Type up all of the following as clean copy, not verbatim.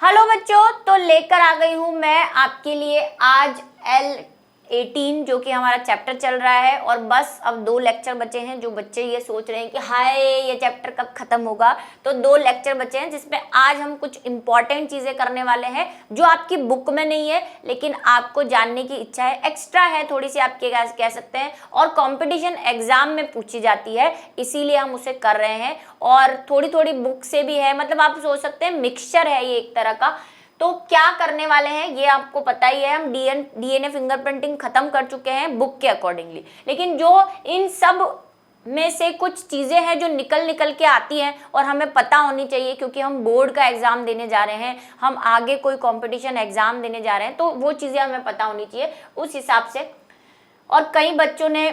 Hello बच्चों, तो लेकर आ गई हूँ मैं आपके लिए आज L18 जो कि हमारा चैप्टर चल रहा है। और बस अब 2 लेक्चर बचे हैं। जो बच्चे ये सोच रहे हैं कि हाय ये चैप्टर कब खत्म होगा, तो 2 लेक्चर बचे हैं जिसमें आज हम कुछ इंपॉर्टेंट चीजें करने वाले हैं जो आपकी बुक में नहीं है लेकिन आपको जानने की इच्छा है, एक्स्ट्रा है थोड़ी सी, आप कह सकते हैं, और कंपटीशन एग्जाम में पूछी जाती है, इसीलिए हम उसे कर रहे हैं। और थोड़ी थोड़ी बुक से भी है, मतलब आप सोच सकते हैं मिक्सचर है ये एक तरह का। तो क्या करने वाले हैं ये आपको पता ही है, हम डीएनए फिंगरप्रिंटिंग खत्म कर चुके हैं बुक के अकॉर्डिंगली, लेकिन जो इन सब में से कुछ चीजें हैं जो निकल के आती हैं और हमें पता होनी चाहिए, क्योंकि हम बोर्ड का एग्जाम देने जा रहे हैं, हम आगे कोई कंपटीशन एग्जाम देने जा रहे हैं, तो वो चीजें हमें पता होनी चाहिए उस हिसाब से। और कई बच्चों ने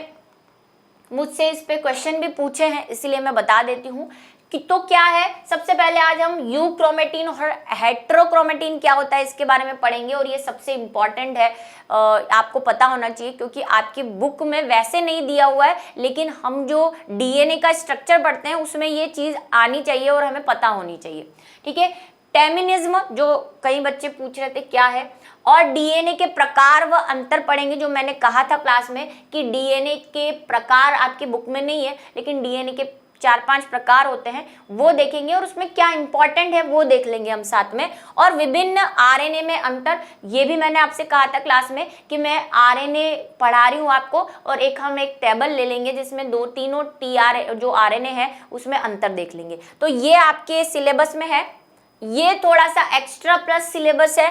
मुझसे इस पे क्वेश्चन भी पूछे हैं, इसलिए मैं बता देती हूँ कि तो क्या है। सबसे पहले आज हम यूक्रोमेटिन और हेट्रोक्रोमेटिन क्या होता है इसके बारे में पढ़ेंगे, और ये सबसे इम्पॉर्टेंट है, आपको पता होना चाहिए, क्योंकि आपकी बुक में वैसे नहीं दिया हुआ है, लेकिन हम जो डीएनए का स्ट्रक्चर पढ़ते हैं उसमें ये चीज आनी चाहिए और हमें पता होनी चाहिए, ठीक है। टेमिनिज्म जो कई बच्चे पूछ रहे थे क्या है, और डीएनए के प्रकार व अंतर पढ़ेंगे, जो मैंने कहा था क्लास में कि डीएनए के प्रकार आपकी बुक में नहीं है, लेकिन डीएनए के 4-5 प्रकार होते हैं वो देखेंगे, और उसमें क्या इंपॉर्टेंट है वो देख लेंगे हम साथ में। और विभिन्न आरएनए में अंतर, ये भी मैंने आपसे कहा था क्लास में कि मैं आरएनए पढ़ा रही हूँ आपको, और हम एक टेबल ले लेंगे जिसमें 2-3 टीआर जो आरएनए है उसमें अंतर देख लेंगे। तो ये आपके सिलेबस में है, ये थोड़ा सा एक्स्ट्रा प्लस सिलेबस है,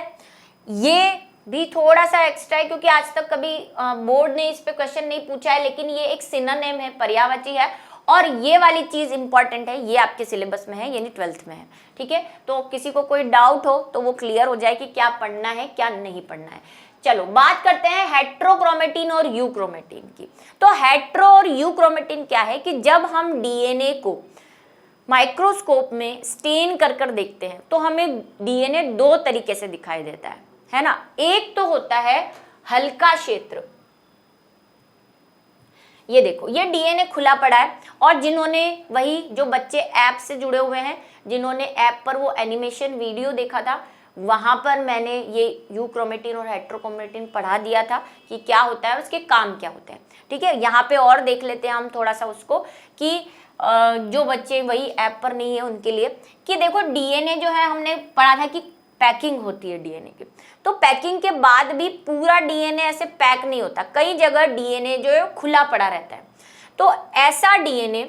ये भी थोड़ा सा एक्स्ट्रा है क्योंकि आज तक कभी बोर्ड ने इस पे क्वेश्चन नहीं पूछा है, लेकिन ये एक सिनोनिम है, पर्यायवाची है। और ये वाली चीज इंपॉर्टेंट है, ये आपके सिलेबस में है, यानी 12th में है, ठीक है। तो किसी को कोई डाउट हो तो वो क्लियर हो जाए कि क्या पढ़ना है क्या नहीं पढ़ना है। चलो बात करते हैं हेट्रोक्रोमेटिन और यूक्रोमेटिन की। तो हेट्रो और यूक्रोमेटिन क्या है कि जब हम डीएनए को माइक्रोस्कोप में स्टेन कर देखते हैं तो हमें डीएनए 2 तरीके से दिखाई देता है ना। एक तो होता है हल्का क्षेत्र, ये देखो ये डीएनए खुला पड़ा है, और जिन्होंने वही जो बच्चे ऐप से जुड़े हुए हैं, जिन्होंने ऐप पर वो एनिमेशन वीडियो देखा था, वहां पर मैंने ये यूक्रोमेटिन और हेट्रोक्रोमेटिन पढ़ा दिया था कि क्या होता है, उसके काम क्या होते हैं, ठीक है। यहाँ पे और देख लेते हैं हम थोड़ा सा उसको, कि जो बच्चे वही ऐप पर नहीं है उनके लिए, कि देखो डीएनए जो है हमने पढ़ा था कि पैकिंग होती है डीएनए की, तो पैकिंग के बाद भी पूरा डीएनए ऐसे पैक नहीं होता, कई जगह डीएनए जो है खुला पड़ा रहता है। तो ऐसा डीएनए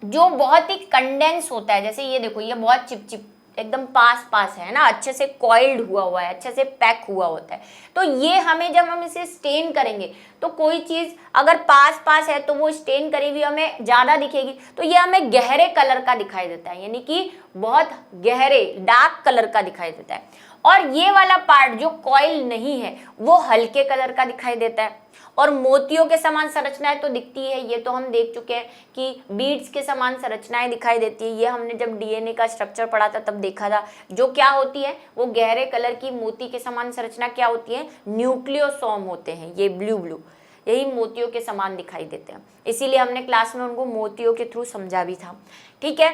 जो बहुत ही कंडेंस होता है, जैसे ये देखो ये बहुत चिपचिप एकदम पास है ना, अच्छे से कॉइल्ड हुआ है, अच्छे से पैक हुआ होता है। तो ये हमें जब हम इसे स्टेन करेंगे तो कोई चीज अगर पास है तो वो स्टेन करी हुई हमें ज्यादा दिखेगी, तो ये हमें गहरे कलर का दिखाई देता है, यानी कि बहुत गहरे डार्क कलर का दिखाई देता है। और ये वाला पार्ट जो कॉइल नहीं है वो हल्के कलर का दिखाई देता है। और मोतियों के समान संरचनाएं तो दिखती है, ये तो हम देख चुके हैं कि बीड्स के समान संरचनाएं दिखाई देती है, ये हमने जब डीएनए का स्ट्रक्चर पढ़ा था तब देखा था। जो क्या होती है वो गहरे कलर की मोती के समान संरचना क्या होती है, न्यूक्लियोसोम होते हैं, ये ब्लू यही मोतियों के समान दिखाई देते हैं, इसीलिए हमने क्लास में उनको मोतियों के थ्रू समझा भी था, ठीक है।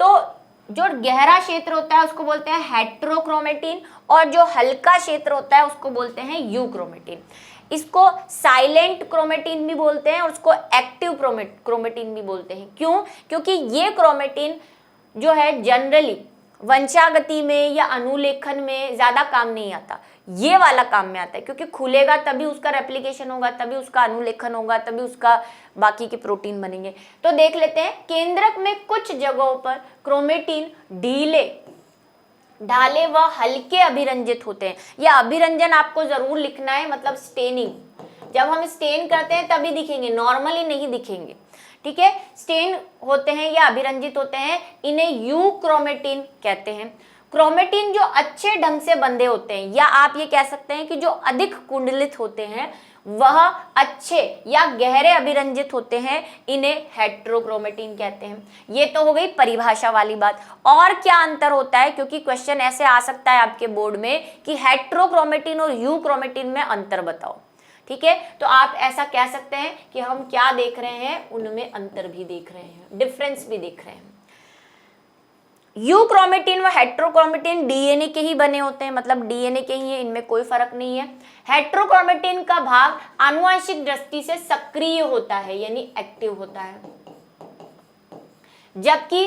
तो जो गहरा क्षेत्र होता है उसको बोलते हैं हेट्रोक्रोमेटिन, और जो हल्का क्षेत्र होता है उसको बोलते हैं यूक्रोमेटिन। इसको साइलेंट क्रोमेटिन भी बोलते हैं और उसको एक्टिव क्रोमेटिन भी बोलते हैं। क्यों? क्योंकि ये क्रोमेटिन जो है जनरली वंशागति में या अनुलेखन में ज्यादा काम नहीं आता, ये वाला काम में आता है, क्योंकि खुलेगा तभी उसका रेप्लिकेशन होगा, तभी उसका अनुलेखन होगा, तभी उसका बाकी के प्रोटीन बनेंगे। तो देख लेते हैं, केंद्रक में कुछ जगहों पर क्रोमेटिन ढाले व हल्के अभिरंजित होते हैं। यह अभिरंजन आपको जरूर लिखना है, मतलब स्टेनिंग, जब हम स्टेन करते हैं तभी दिखेंगे, नॉर्मली नहीं दिखेंगे, ठीक है। स्टेन होते हैं या अभिरंजित होते हैं, इन्हें यूक्रोमेटिन कहते हैं। क्रोमेटिन जो अच्छे ढंग से बंधे होते हैं, या आप ये कह सकते हैं कि जो अधिक कुंडलित होते हैं वह अच्छे या गहरे अभिरंजित होते हैं, इन्हें हेट्रोक्रोमेटिन कहते हैं। ये तो हो गई परिभाषा वाली बात। और क्या अंतर होता है, क्योंकि क्वेश्चन ऐसे आ सकता है आपके बोर्ड में कि हेट्रोक्रोमेटिन और यूक्रोमेटिन में अंतर बताओ, ठीक है। तो आप ऐसा कह सकते हैं कि हम क्या देख रहे हैं, उनमें अंतर भी देख रहे हैं, डिफरेंस भी देख रहे हैं। यूक्रोमेटिन व हेट्रोक्रोमेटिन डीएनए के ही बने होते हैं, मतलब डीएनए के ही है, इनमें कोई फर्क नहीं है। हेट्रोक्रोमेटिन का भाग आनुवंशिक दृष्टि से सक्रिय होता है यानी एक्टिव होता है, जबकि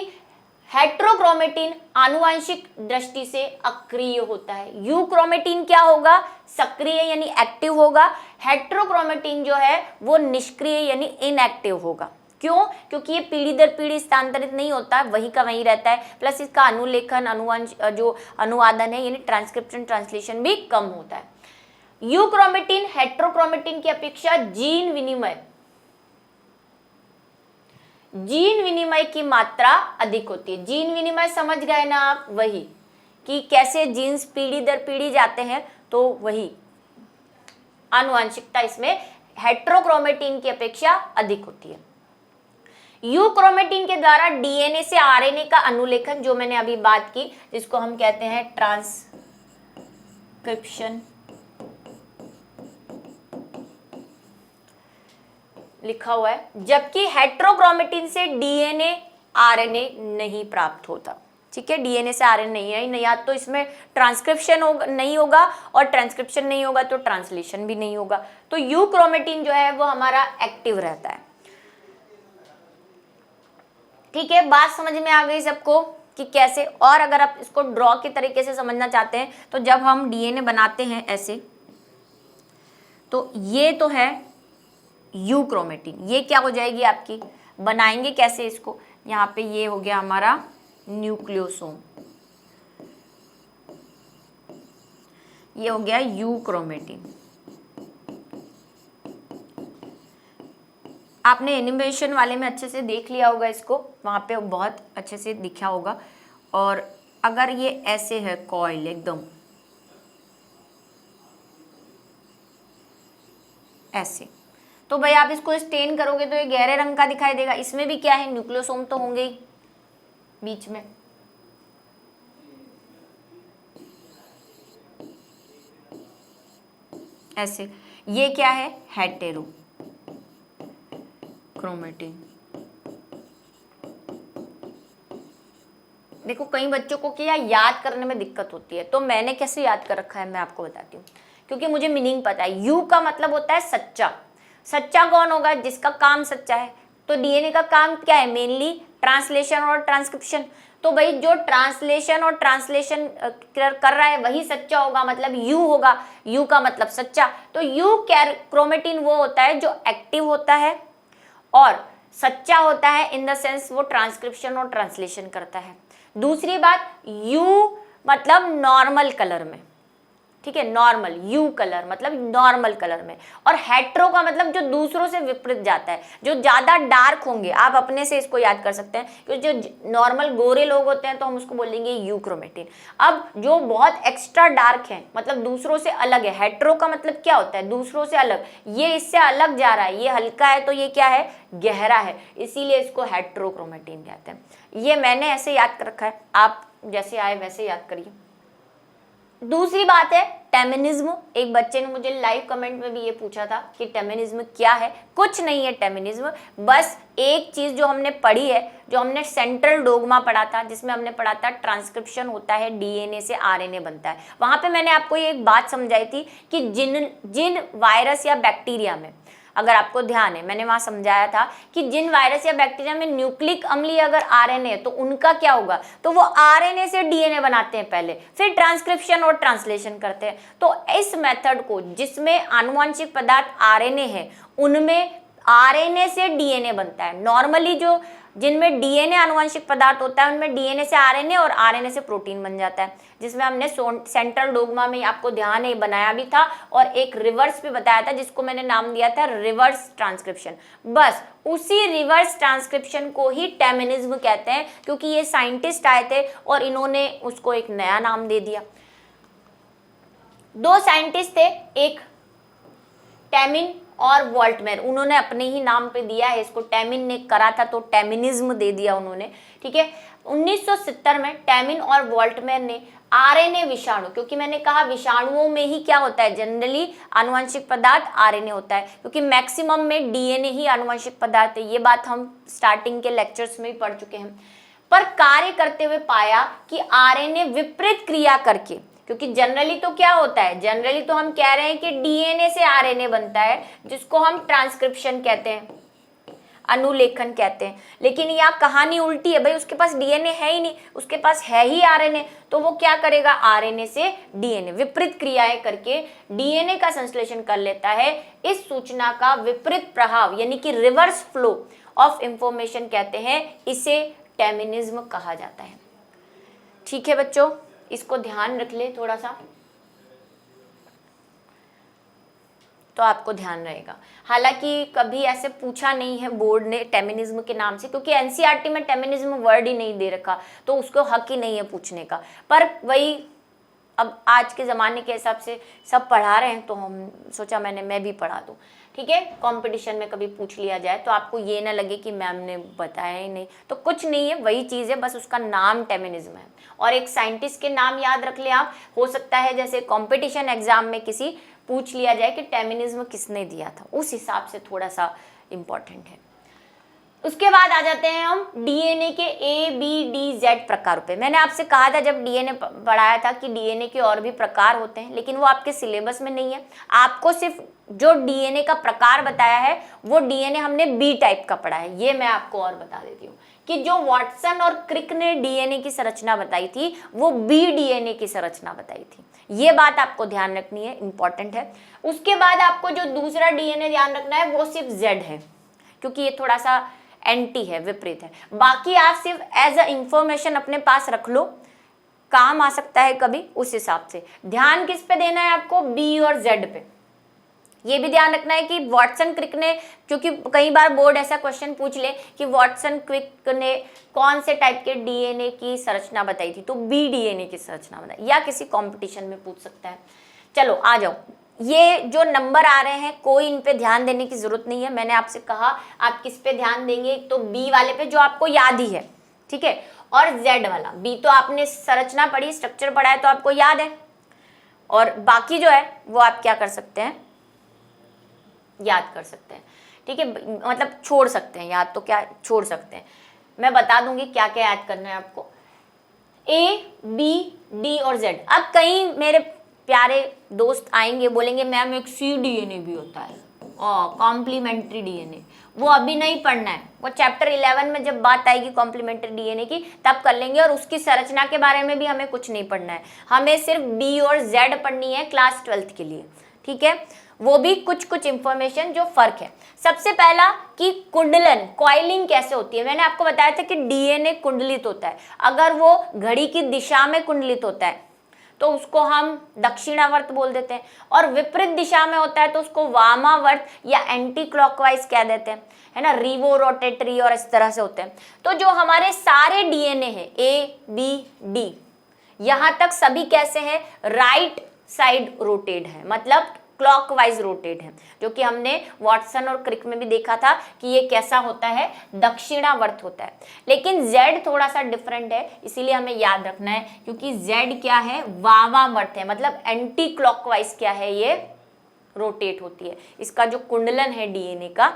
हेट्रोक्रोमेटिन आनुवंशिक दृष्टि से अक्रिय होता है। यूक्रोमेटिन क्या होगा, सक्रिय यानी एक्टिव होगा, हेट्रोक्रोमेटिन जो है वो निष्क्रिय यानी इनएक्टिव होगा। क्यों? क्योंकि ये पीढ़ी दर पीढ़ी स्थानांतरित नहीं होता, वही का वही रहता है, प्लस इसका अनुलेखन अनुवंश जो अनुवादन है यानी ट्रांसक्रिप्शन ट्रांसलेशन भी कम होता है। यूक्रोमेटिन हेट्रोक्रोमेटिन की अपेक्षा जीन विनिमय की मात्रा अधिक होती है। जीन विनिमय समझ गए ना आप, वही कि कैसे जीन्स पीढ़ी दर पीढ़ी जाते हैं, तो वही आनुवंशिकता इसमें हेट्रोक्रोमेटिन की अपेक्षा अधिक होती है। यूक्रोमेटिन के द्वारा डीएनए से आरएनए का अनुलेखन, जो मैंने अभी बात की, जिसको हम कहते हैं ट्रांसक्रिप्शन, लिखा हुआ है, जबकि हेट्रोक्रोमेटिन से डीएनए आरएनए नहीं प्राप्त होता। ठीक है, डीएनए से आरएनए नहीं है, या तो इसमें ट्रांसक्रिप्शन नहीं होगा, और ट्रांसक्रिप्शन नहीं होगा तो ट्रांसलेशन भी नहीं होगा। तो यूक्रोमेटिन जो है वो हमारा एक्टिव रहता है। ठीक है, बात समझ में आ गई सबको कि कैसे। और अगर आप इसको ड्रॉ के तरीके से समझना चाहते हैं, तो जब हम डीएनए बनाते हैं ऐसे, तो ये तो है यूक्रोमेटिन, ये क्या हो जाएगी आपकी, बनाएंगे कैसे इसको, यहाँ पे ये हो गया हमारा न्यूक्लियोसोम, ये हो गया यूक्रोमेटिन। आपने एनिमेशन वाले में अच्छे से देख लिया होगा इसको, वहाँ पे बहुत अच्छे से दिखा होगा। और अगर ये ऐसे है कॉइल एकदम ऐसे, तो भाई आप इसको स्टेन करोगे तो ये गहरे रंग का दिखाई देगा। इसमें भी क्या है, न्यूक्लियोसोम तो होंगे ही बीच में। ऐसे, ये क्या है, हेटेरोक्रोमेटिन। देखो कई बच्चों को क्या याद करने में दिक्कत होती है, तो मैंने कैसे याद कर रखा है मैं आपको बताती हूँ, क्योंकि मुझे मीनिंग पता है। यू का मतलब होता है सच्चा। सच्चा कौन होगा, जिसका काम सच्चा है। तो डीएनए का काम क्या है, मेनली ट्रांसलेशन और ट्रांसक्रिप्शन। तो भाई जो ट्रांसलेशन और ट्रांसलेशन कर रहा है वही सच्चा होगा, मतलब यू होगा। यू का मतलब सच्चा। तो यू क्रोमेटिन वो होता है जो एक्टिव होता है और सच्चा होता है, इन द सेंस वो ट्रांसक्रिप्शन और ट्रांसलेशन करता है। दूसरी बात, यू मतलब नॉर्मल कलर में, ठीक है, नॉर्मल, यू कलर मतलब नॉर्मल कलर में। और हेट्रो का मतलब जो दूसरों से विपरीत जाता है, जो ज्यादा डार्क होंगे। आप अपने से इसको याद कर सकते हैं, क्योंकि जो नॉर्मल गोरे लोग होते हैं तो हम उसको बोलेंगे यूक्रोमेटिन। अब जो बहुत एक्स्ट्रा डार्क है, मतलब दूसरों से अलग है। हेट्रो का मतलब क्या होता है, दूसरों से अलग। ये इससे अलग जा रहा है, ये हल्का है तो ये क्या है, गहरा है, इसीलिए इसको हेट्रोक्रोमेटिन कहते हैं। ये मैंने ऐसे याद कर रखा है, आप जैसे आए वैसे याद करिए। दूसरी बात है टेमिनिज्म। एक बच्चे ने मुझे लाइव कमेंट में भी ये पूछा था कि टेमिनिज्म क्या है। कुछ नहीं है टेमिनिज्म, बस एक चीज जो हमने पढ़ी है, जो हमने सेंट्रल डोगमा पढ़ा था, जिसमें हमने पढ़ा था ट्रांसक्रिप्शन होता है, डीएनए से आरएनए बनता है। वहां पे मैंने आपको ये एक बात समझाई थी कि जिन वायरस या बैक्टीरिया में, अगर आपको ध्यान है, मैंने वहां समझाया था कि जिन वायरस या बैक्टीरिया में न्यूक्लिक अम्लीय अगर आरएनए है तो उनका क्या होगा, तो वो आरएनए से डीएनए बनाते हैं पहले, फिर ट्रांसक्रिप्शन और ट्रांसलेशन करते हैं। तो इस मेथड को, जिसमें आनुवंशिक पदार्थ आरएनए है, उनमें आरएनए से डीएनए बनता है। नॉर्मली जो जिनमें डीएनए आनुवंशिक पदार्थ होता है उनमें डीएनए से आरएनए और आरएनए से प्रोटीन बन जाता है, जिसमें हमने सेंट्रल डोगमा में आपको ध्यान है बनाया भी था और एक रिवर्स भी बताया था, जिसको मैंने नाम दिया था रिवर्स ट्रांसक्रिप्शन। बस उसी रिवर्स ट्रांसक्रिप्शन को ही टेमिनिज्म कहते हैं, क्योंकि ये साइंटिस्ट आए थे और इन्होंने उसको एक नया नाम दे दिया। दो साइंटिस्ट थे, एक टेमिन और वॉल्टमेयर, उन्होंने अपने ही नाम पे दिया है इसको। टेमिन ने करा था तो टेमिनिज्म दे दिया उन्होंने, ठीक है। 1970 में टेमिन और वॉल्टमेयर ने आरएनए विषाणु, क्योंकि मैंने कहा विषाणुओं में ही क्या होता है, जनरली आनुवंशिक पदार्थ आरएनए होता है, क्योंकि मैक्सिमम में डीएनए ही आनुवंशिक पदार्थ है। ये बात हम स्टार्टिंग के लेक्चर्स में ही पढ़ चुके हैं। पर कार्य करते हुए पाया कि आरएनए विपरीत क्रिया करके, क्योंकि जनरली तो क्या होता है, जनरली तो हम कह रहे हैं कि डीएनए से आरएनए बनता है, जिसको हम ट्रांसक्रिप्शन कहते हैं, अनुलेखन कहते हैं। लेकिन यहाँ कहानी उल्टी है भाई, उसके पास डीएनए है ही नहीं, उसके पास है ही आरएनए, तो वो क्या करेगा, आरएनए से डीएनए विपरीत क्रियाएं करके डीएनए का संश्लेषण कर लेता है। इस सूचना का विपरीत प्रभाव यानी कि रिवर्स फ्लो ऑफ इंफॉर्मेशन कहते हैं, इसे टेमिनिज्म कहा जाता है। ठीक है बच्चों, इसको ध्यान रख ले थोड़ा सा, तो आपको ध्यान रहेगा। हालांकि कभी ऐसे पूछा नहीं है बोर्ड ने टेमिनिज्म के नाम से, क्योंकि एनसीईआरटी में टेमिनिज्म वर्ड ही नहीं दे रखा, तो उसको हक ही नहीं है पूछने का। पर वही अब आज के ज़माने के हिसाब से सब पढ़ा रहे हैं, तो हम सोचा मैं भी पढ़ा दूँ। ठीक है, कंपटीशन में कभी पूछ लिया जाए तो आपको ये ना लगे कि मैम ने बताया ही नहीं, तो कुछ नहीं है, वही चीज़ है, बस उसका नाम टेमिनिज्म है। और एक साइंटिस्ट के नाम याद रख ले आप, हो सकता है जैसे कंपटीशन एग्जाम में किसी पूछ लिया जाए कि टेमिनिज्म किसने दिया था, उस हिसाब से थोड़ा सा इम्पोर्टेंट है। उसके बाद आ जाते हैं हम डीएनए के ए बी डी जेड प्रकारों पे। मैंने आपसे कहा था जब डीएनए पढ़ाया था कि डीएनए के और भी प्रकार होते हैं, लेकिन वो आपके सिलेबस में नहीं है। आपको सिर्फ जो डीएनए का प्रकार बताया है वो डीएनए हमने बी टाइप का पढ़ा है। ये मैं आपको और बता देती हूँ कि जो वाटसन और क्रिक ने डीएनए की संरचना बताई थी वो बी डीएनए की संरचना बताई थी। ये बात आपको ध्यान रखनी है, इंपॉर्टेंट है। उसके बाद आपको जो दूसरा डीएनए ध्यान रखना है वो सिर्फ जेड है, क्योंकि ये थोड़ा सा एंटी है, विपरीत है। बाकी आप सिर्फ एज अ इंफॉर्मेशन अपने पास रख लो, काम आ सकता है कभी, उस हिसाब से। ध्यान किस पे देना है आपको, बी और जेड पे। ये भी ध्यान रखना है कि वाटसन क्रिक ने, क्योंकि कई बार बोर्ड ऐसा क्वेश्चन पूछ ले कि वाटसन क्रिक ने कौन से टाइप के डीएनए की संरचना बताई थी, तो बी डीएनए की संरचना बताई, या किसी कंपटीशन में पूछ सकता है। चलो आ जाओ, ये जो नंबर आ रहे हैं कोई इन पे ध्यान देने की जरूरत नहीं है। मैंने आपसे कहा आप किस पे ध्यान देंगे, तो बी वाले पे जो आपको याद ही है, ठीक है, और जेड वाला। बी तो आपने संरचना पढ़ी, स्ट्रक्चर पढ़ा है, तो आपको याद है, और बाकी जो है वो आप क्या कर सकते हैं, याद कर सकते हैं। ठीक है, मतलब छोड़ सकते हैं, याद तो क्या छोड़ सकते हैं। मैं बता दूंगी क्या क्या याद करना है आपको, ए बी डी और जेड। अब कई मेरे प्यारे दोस्त आएंगे, बोलेंगे मैम एक सी डीएनए भी होता है, कॉम्प्लीमेंट्री डीएनए, वो अभी नहीं पढ़ना है, वो चैप्टर 11 में जब बात आएगी कॉम्प्लीमेंट्री डीएनए की तब कर लेंगे। और उसकी संरचना के बारे में भी हमें कुछ नहीं पढ़ना है, हमें सिर्फ बी और जेड पढ़नी है क्लास 12th के लिए। ठीक है, वो भी कुछ कुछ इंफॉर्मेशन जो फर्क है। सबसे पहला कि कुंडलन, कॉइलिंग कैसे होती है। मैंने आपको बताया था कि डीएनए कुंडलित होता है, अगर वो घड़ी की दिशा में कुंडलित होता है तो उसको हम दक्षिणावर्त बोल देते हैं, और विपरीत दिशा में होता है तो उसको वामावर्त या एंटी क्लॉकवाइज कह देते हैं, है ना, रिवो रोटेटरी, और इस तरह से होते हैं। तो जो हमारे सारे डीएनए हैं ए बी डी, यहाँ तक सभी कैसे हैं, राइट साइड रोटेट है, मतलब क्लॉकवाइज रोटेट है, जो कि हमने वाटसन और क्रिक में भी देखा था कि ये कैसा होता है, दक्षिणावर्त होता है। लेकिन Z थोड़ा सा डिफरेंट है, इसीलिए हमें याद रखना है, क्योंकि Z क्या है, वामावर्त है, मतलब एंटी क्लॉकवाइज क्या है, ये रोटेट होती है। इसका जो कुंडलन है डीएनए का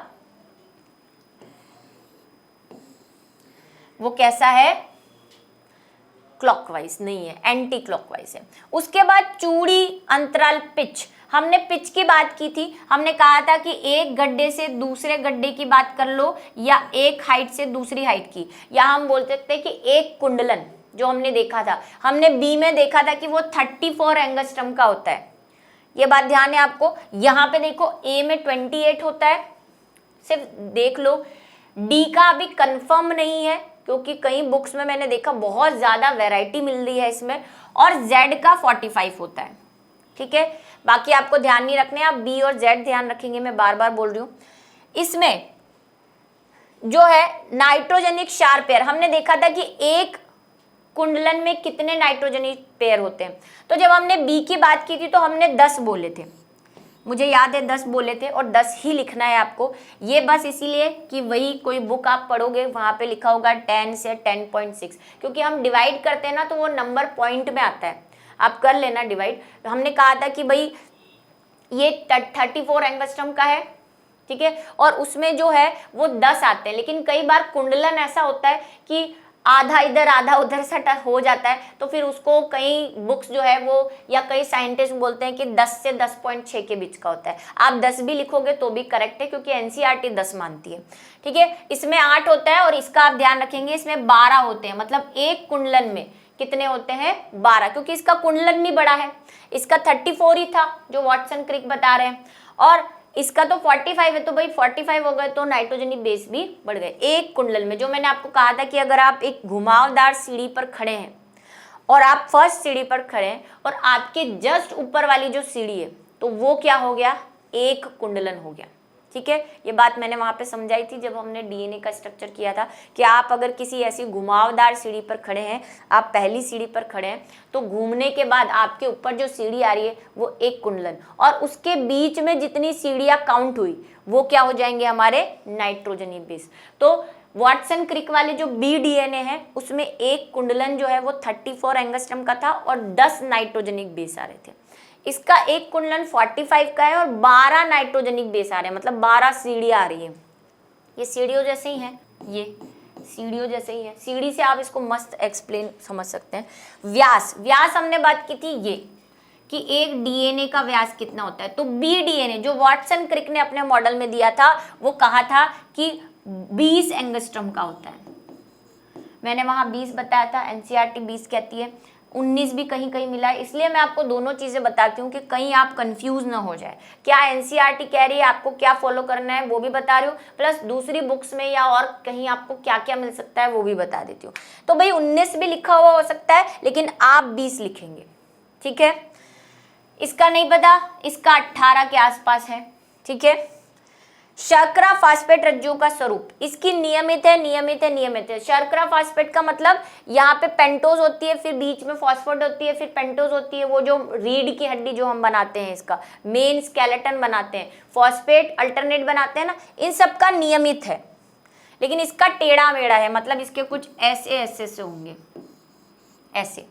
वो कैसा है, क्लॉकवाइज नहीं है, एंटी क्लॉकवाइज है। उसके बाद चूड़ी अंतराल पिच, हमने पिच की बात की थी, हमने कहा था कि एक गड्ढे से दूसरे गड्ढे की बात कर लो, या एक हाइट से दूसरी हाइट की, या हम बोल सकते हैं कि एक कुंडलन जो हमने देखा था, हमने बी में देखा था कि वो 34 एंगस्ट्रम का होता है। ये बात ध्यान है आपको। यहाँ पे देखो ए में 28 होता है, सिर्फ देख लो। डी का अभी कंफर्म नहीं है, क्योंकि कई बुक्स में मैंने देखा बहुत ज़्यादा वैरायटी मिल रही है इसमें, और जेड का 45 होता है। ठीक है, बाकी आपको ध्यान नहीं रखने, आप बी और जेड ध्यान रखेंगे, मैं बार बार बोल रही हूँ। इसमें जो है नाइट्रोजेनिक क्षार पेयर, हमने देखा था कि एक कुंडलन में कितने नाइट्रोजेनिक पेयर होते हैं। तो जब हमने बी की बात की थी तो हमने 10 बोले थे, मुझे याद है 10 बोले थे, और 10 ही लिखना है आपको। ये बस इसीलिए कि वही कोई बुक आप पढ़ोगे वहाँ पे लिखा होगा 10 से 10.6, क्योंकि हम डिवाइड करते हैं ना तो वो नंबर पॉइंट में आता है, आप कर लेना डिवाइड। हमने कहा था कि भाई ये 34 एंगस्ट्रम का है, ठीक है, और उसमें जो है वो 10 आते हैं। लेकिन कई बार कुंडलन ऐसा होता है कि आधा इधर आधा उधर सटा हो जाता है, तो फिर उसको कई बुक्स जो है वो या कई साइंटिस्ट बोलते हैं कि 10 से 10.6 के बीच का होता है। आप 10 भी लिखोगे तो भी करेक्ट है, क्योंकि एनसीईआरटी 10 मानती है। ठीक है, इसमें 8 होता है और इसका आप ध्यान रखेंगे इसमें 12 होते हैं, मतलब एक कुंडलन में कितने होते हैं, 12, क्योंकि इसका कुंडलन भी बड़ा है। इसका 34 ही था जो वाटसन क्रिक बता रहे हैं, और इसका तो 45 है, तो भाई 45 हो गए तो नाइट्रोजनी बेस भी बढ़ गए एक कुंडल में। जो मैंने आपको कहा था कि अगर आप एक घुमावदार सीढ़ी पर खड़े हैं और आप फर्स्ट सीढ़ी पर खड़े हैं और आपके जस्ट ऊपर वाली जो सीढ़ी है तो वो क्या हो गया, एक कुंडलन हो गया। ठीक है, ये बात मैंने वहां पे समझाई थी जब हमने डीएनए का स्ट्रक्चर किया था कि आप अगर किसी ऐसी घुमावदार सीढ़ी पर खड़े हैं, आप पहली सीढ़ी पर खड़े हैं, तो घूमने के बाद आपके ऊपर जो सीढ़ी आ रही है वो एक कुंडलन, और उसके बीच में जितनी सीढ़ियां काउंट हुई वो क्या हो जाएंगे, हमारे नाइट्रोजनी बेस। तो वाटसन क्रिक वाले जो बी डीएनए है उसमें एक कुंडलन जो है वो 34 एंगस्ट्रम का था और 10 नाइट्रोजनिक बेस आ रहे थे। इसका एक कुंडलन 45 का है और 12 नाइट्रोजनिक बेस आ रहे हैं, मतलब 12 सीढ़ियां आ रही है। ये सीढ़ियों जैसे ही है, ये सीढ़ियों जैसे ही है। सीढ़ी से आप इसको मस्त एक्सप्लेन समझ सकते हैं। व्यास, व्यास हमने बात की थी ये कि एक डीएनए का व्यास कितना होता है, तो बी डीएनए जो वाटसन क्रिक ने अपने मॉडल में दिया था वो कहा था कि 20 एंगस्ट्रम का होता है। मैंने वहां 20 बताया था, एनसीईआरटी 20 कहती है, 19 भी कहीं कहीं मिला है। इसलिए मैं आपको दोनों चीजें बताती हूँ कि कहीं आप कंफ्यूज ना हो जाए, क्या एनसीईआरटी कह रही है आपको क्या फॉलो करना है वो भी बता रही हूँ, प्लस दूसरी बुक्स में या और कहीं आपको क्या क्या मिल सकता है वो भी बता देती हूँ। तो भाई 19 भी लिखा हुआ हो सकता है, लेकिन आप 20 लिखेंगे। ठीक है, इसका नहीं पता, इसका 18 के आसपास है। ठीक है, शर्करा फास्फेट रज्जु का स्वरूप इसकी नियमित है, नियमित है, नियमित है। शर्करा फास्फेट का मतलब यहाँ पे पेंटोज होती है, फिर बीच में फॉस्फेट होती है, फिर पेंटोज होती है, वो जो रीढ़ की हड्डी जो हम बनाते हैं, इसका मेन स्केलेटन बनाते हैं, फॉस्फेट अल्टरनेट बनाते हैं ना, इन सब का नियमित है। लेकिन इसका टेढ़ा मेढ़ा है, मतलब इसके कुछ ऐसे ऐसे से होंगे, ऐसे।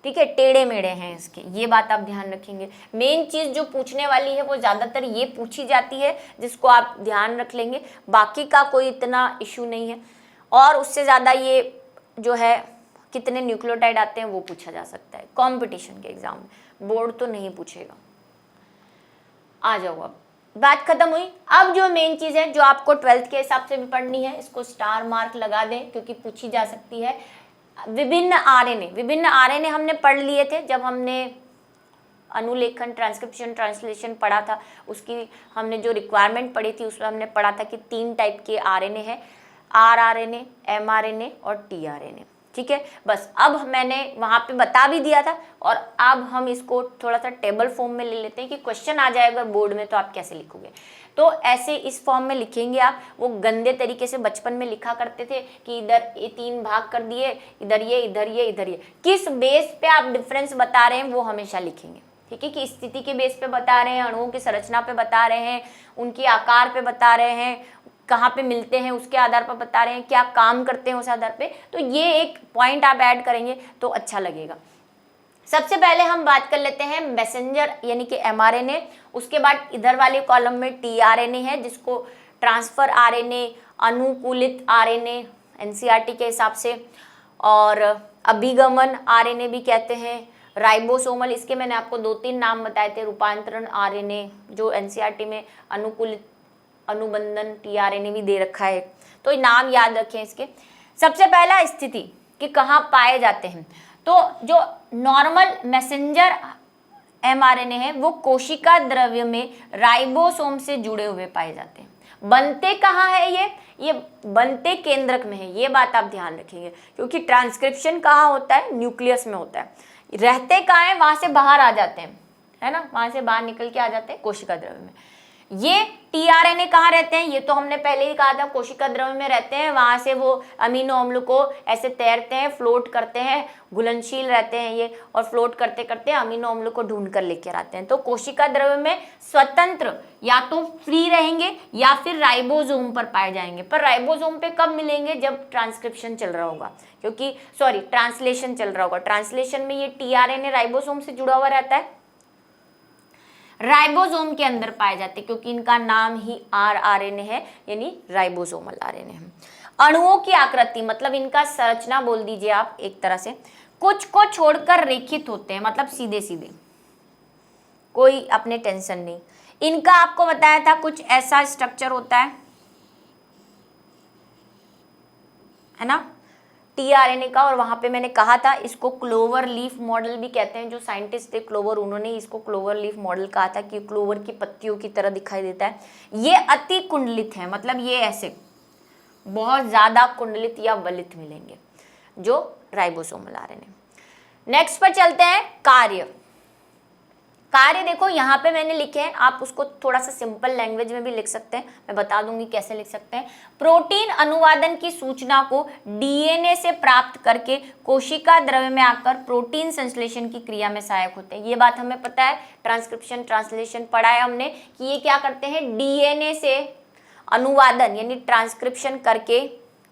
ठीक है, टेढ़े मेढ़े हैं इसके, ये बात आप ध्यान रखेंगे। मेन चीज जो पूछने वाली है वो ज्यादातर ये पूछी जाती है, जिसको आप ध्यान रख लेंगे, बाकी का कोई इतना इशू नहीं है। और उससे ज्यादा ये जो है कितने न्यूक्लियोटाइड आते हैं वो पूछा जा सकता है कंपटीशन के एग्जाम में, बोर्ड तो नहीं पूछेगा। आ जाओ, अब बात खत्म हुई। अब जो मेन चीज है जो आपको 12th के हिसाब से भी पढ़नी है, इसको स्टार मार्क लगा दें क्योंकि पूछी जा सकती है। विभिन्न आरएनए हमने पढ़ लिए थे जब हमने अनुलेखन, ट्रांसक्रिप्शन, ट्रांसलेशन पढ़ा था। उसकी हमने जो रिक्वायरमेंट पढ़ी थी उसमें हमने पढ़ा था कि 3 टाइप के आरएनए हैं, आरआरएनए, एमआरएनए और टीआरएनए। ठीक है, बस अब मैंने वहाँ पे बता भी दिया था, और अब हम इसको थोड़ा सा टेबल फॉर्म में ले लेते हैं कि क्वेश्चन आ जाएगा बोर्ड में तो आप कैसे लिखोगे। तो ऐसे इस फॉर्म में लिखेंगे आप। वो गंदे तरीके से बचपन में लिखा करते थे कि इधर ये 3 भाग कर दिए, इधर ये, इधर ये, इधर ये। किस बेस पे आप डिफरेंस बता रहे हैं वो हमेशा लिखेंगे। ठीक है, कि स्थिति के बेस पे बता रहे हैं, अणुओं की संरचना पे बता रहे हैं, उनके आकार पे बता रहे हैं, कहाँ पे मिलते हैं उसके आधार पर बता रहे हैं, क्या काम करते हैं उस आधार पे। तो ये एक पॉइंट आप ऐड करेंगे तो अच्छा लगेगा। सबसे पहले हम बात कर लेते हैं मैसेंजर यानी कि एमआरएनए, उसके बाद इधर वाले कॉलम में टीआरएनए है जिसको ट्रांसफर आरएनए, अनुकूलित आरएनए एनसीईआरटी के हिसाब से, और अभिगमन आरएनए भी कहते हैं, राइबोसोमल, इसके मैंने आपको 2-3 नाम बताए थे, रूपांतरण आरएनए जो एनसीईआरटी में, अनुकूलित, अनुबंधन टीआरएनए भी दे रखा है, तो नाम याद रखें इसके। सबसे पहला स्थिति कि कहाँ पाए जाते हैं, तो जो नॉर्मल मैसेंजर एमआरएनए है वो कोशिका द्रव्य में राइबोसोम से जुड़े हुए पाए जाते हैं। बनते कहाँ है ये बनते केंद्रक में है, ये बात आप ध्यान रखेंगे, क्योंकि ट्रांसक्रिप्शन कहाँ होता है, न्यूक्लियस में होता है। रहते कहाँ है, वहां से बाहर आ जाते हैं, है ना, वहां से बाहर निकल के आ जाते हैं कोशिका द्रव्य में। ये टीआरएनए कहाँ रहते हैं, ये तो हमने पहले ही कहा था, कोशिका द्रव्य में रहते हैं। वहां से वो अमीनो अम्ल को ऐसे तैरते हैं, फ्लोट करते हैं, घुलनशील रहते हैं ये, और फ्लोट करते करते अमीनो अम्ल को ढूंढ कर लेकर आते हैं। तो कोशिका द्रव्य में स्वतंत्र या तो फ्री रहेंगे या फिर राइबोसोम पर पाए जाएंगे। पर राइबोसोम पे कब मिलेंगे, जब ट्रांसक्रिप्शन चल रहा होगा, क्योंकि ट्रांसलेशन चल रहा होगा। ट्रांसलेशन में ये टीआरएनए राइबोसोम से जुड़ा हुआ रहता है, राइबोसोम के अंदर पाए जाते हैं, क्योंकि इनका नाम ही आरआरएनए है, यानी राइबोसोमल आरएनए है। अणुओं की आकृति मतलब इनका संरचना बोल दीजिए आप एक तरह से, कुछ को छोड़कर रेखित होते हैं, मतलब सीधे सीधे, कोई अपने टेंशन नहीं। इनका आपको बताया था कुछ ऐसा स्ट्रक्चर होता है ना, टीआरएनए का। और वहां पे मैंने कहा था इसको क्लोवर लीफ मॉडल भी कहते हैं। जो साइंटिस्ट थे क्लोवर, उन्होंने इसको क्लोवर लीफ मॉडल कहा था कि क्लोवर की पत्तियों की तरह दिखाई देता है। ये अति कुंडलित है, मतलब ये ऐसे बहुत ज्यादा कुंडलित या वलित मिलेंगे जो राइबोसोमल आरएनए। नेक्स्ट पर चलते हैं, कार्य। कार्य देखो यहाँ पे मैंने लिखे हैं, आप उसको थोड़ा सा सिंपल लैंग्वेज में भी लिख सकते हैं, मैं बता दूंगी कैसे लिख सकते हैं। प्रोटीन अनुवादन की सूचना को डीएनए से प्राप्त करके कोशिका द्रव्य में आकर प्रोटीन संश्लेषण की क्रिया में सहायक होते हैं। ये बात हमें पता है, ट्रांसक्रिप्शन ट्रांसलेशन पढ़ा है हमने कि ये क्या करते हैं, डीएनए से अनुवादन यानी ट्रांसक्रिप्शन करके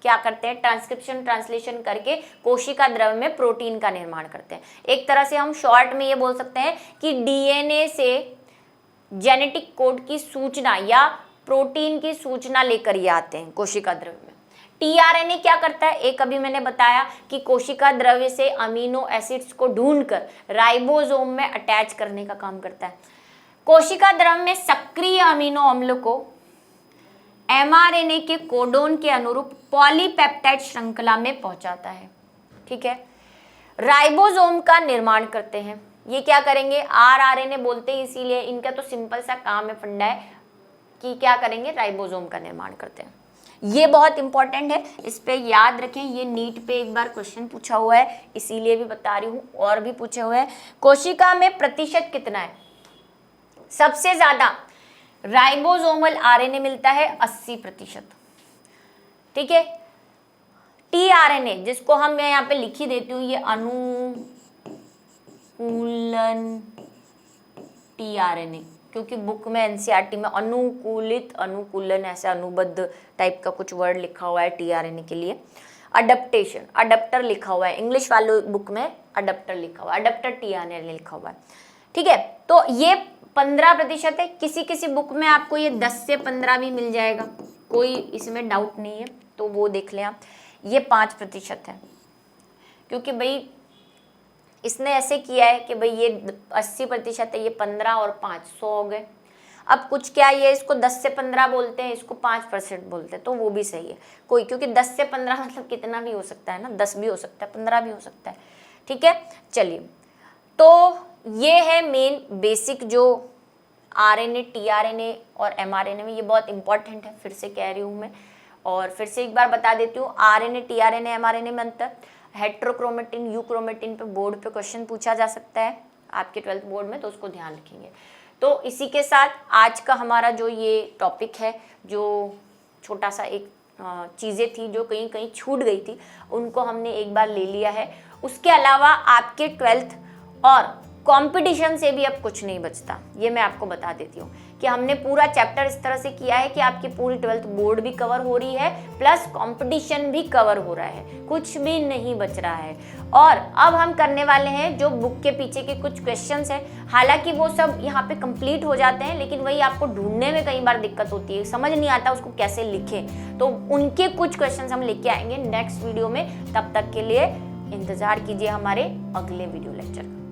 क्या करते हैं, ट्रांसक्रिप्शन ट्रांसलेशन करके कोशिका द्रव्य में प्रोटीन का निर्माण करते हैं। एक तरह से हम शॉर्ट में ये बोल सकते हैं कि डीएनए से जेनेटिक कोड की सूचना या प्रोटीन की सूचना लेकर ये आते हैं कोशिका द्रव्य में। टीआरएनए क्या करता है, एक अभी मैंने बताया कि कोशिका द्रव्य से अमीनो एसिड्स को ढूंढकर राइबोसोम में अटैच करने का काम करता है। कोशिका द्रव्य में सक्रिय अमीनो अम्ल को एमआरएनए के कोडोन के अनुरूप पॉलीपेप्टाइड श्रृंखला में पहुंचाता है। ठीक है, राइबोसोम का निर्माण करते हैं। ये क्या करेंगे, आरआरएनए बोलते हैं इसीलिए, इनका तो सिंपल सा काम है, फंडा है कि क्या करेंगे, राइबोसोम का निर्माण करते हैं। ये बहुत इंपॉर्टेंट है, इस पे याद रखें। ये नीट पे एक बार क्वेश्चन पूछा हुआ है, इसीलिए भी बता रही हूँ, और भी पूछे हुए हैं। कोशिका में प्रतिशत कितना है, सबसे ज्यादा राइबोसोमल आरएनए मिलता है 80%। ठीक है, टीआरएनए जिसको हम मैं यहाँ पे लिख ही देती हूँ, ये अनुकूलन टीआरएनए, क्योंकि बुक में एनसीईआरटी में अनुकूलित अनुकूलन ऐसा अनुबद्ध टाइप का कुछ वर्ड लिखा हुआ है टीआरएनए के लिए। अडप्टेशन अडप्टर लिखा हुआ है, इंग्लिश वालों बुक में अडप्टर लिखा हुआ है, अडप्टर टीआरएनए लिखा हुआ है। ठीक है, तो ये 15% है। किसी किसी बुक में आपको ये 10 से 15 भी मिल जाएगा, कोई इसमें डाउट नहीं है, तो वो देख लें आप। ये 5% है, क्योंकि भाई इसने ऐसे किया है कि भाई ये 80% है, ये 15 और 5 100 हो गए। अब कुछ क्या ये इसको 10 से 15 बोलते हैं, इसको 5% बोलते हैं, तो वो भी सही है कोई, क्योंकि 10 से 15 मतलब कितना भी हो सकता है ना, 10 भी हो सकता है, 15 भी हो सकता है। ठीक है, चलिए, तो ये है मेन बेसिक जो आरएनए, टीआरएनए और एमआरएनए में, ये बहुत इंपॉर्टेंट है, फिर से कह रही हूँ मैं, और फिर से एक बार बता देती हूँ। आरएनए, टीआरएनए, एमआरएनए में अंतर, हेट्रोक्रोमेटिन, यूक्रोमेटिन पे बोर्ड पे क्वेश्चन पूछा जा सकता है आपके 12th बोर्ड में, तो उसको ध्यान रखेंगे। तो इसी के साथ आज का हमारा जो ये टॉपिक है, जो छोटा सा एक चीज़ें थी जो कहीं कहीं छूट गई थी, उनको हमने एक बार ले लिया है। उसके अलावा आपके 12th और कंपटीशन से भी अब कुछ नहीं बचता, ये मैं आपको बता देती हूँ कि हमने पूरा चैप्टर इस तरह से किया है कि आपकी पूरी 12th बोर्ड भी कवर हो रही है, प्लस कंपटीशन भी कवर हो रहा है, कुछ भी नहीं बच रहा है। और अब हम करने वाले हैं जो बुक के पीछे के कुछ क्वेश्चंस हैं, हालांकि वो सब यहाँ पे कंप्लीट हो जाते हैं, लेकिन वही आपको ढूंढने में कई बार दिक्कत होती है, समझ नहीं आता उसको कैसे लिखें, तो उनके कुछ क्वेश्चंस हम लेके आएंगे नेक्स्ट वीडियो में। तब तक के लिए इंतजार कीजिए हमारे अगले वीडियो लेक्चर का।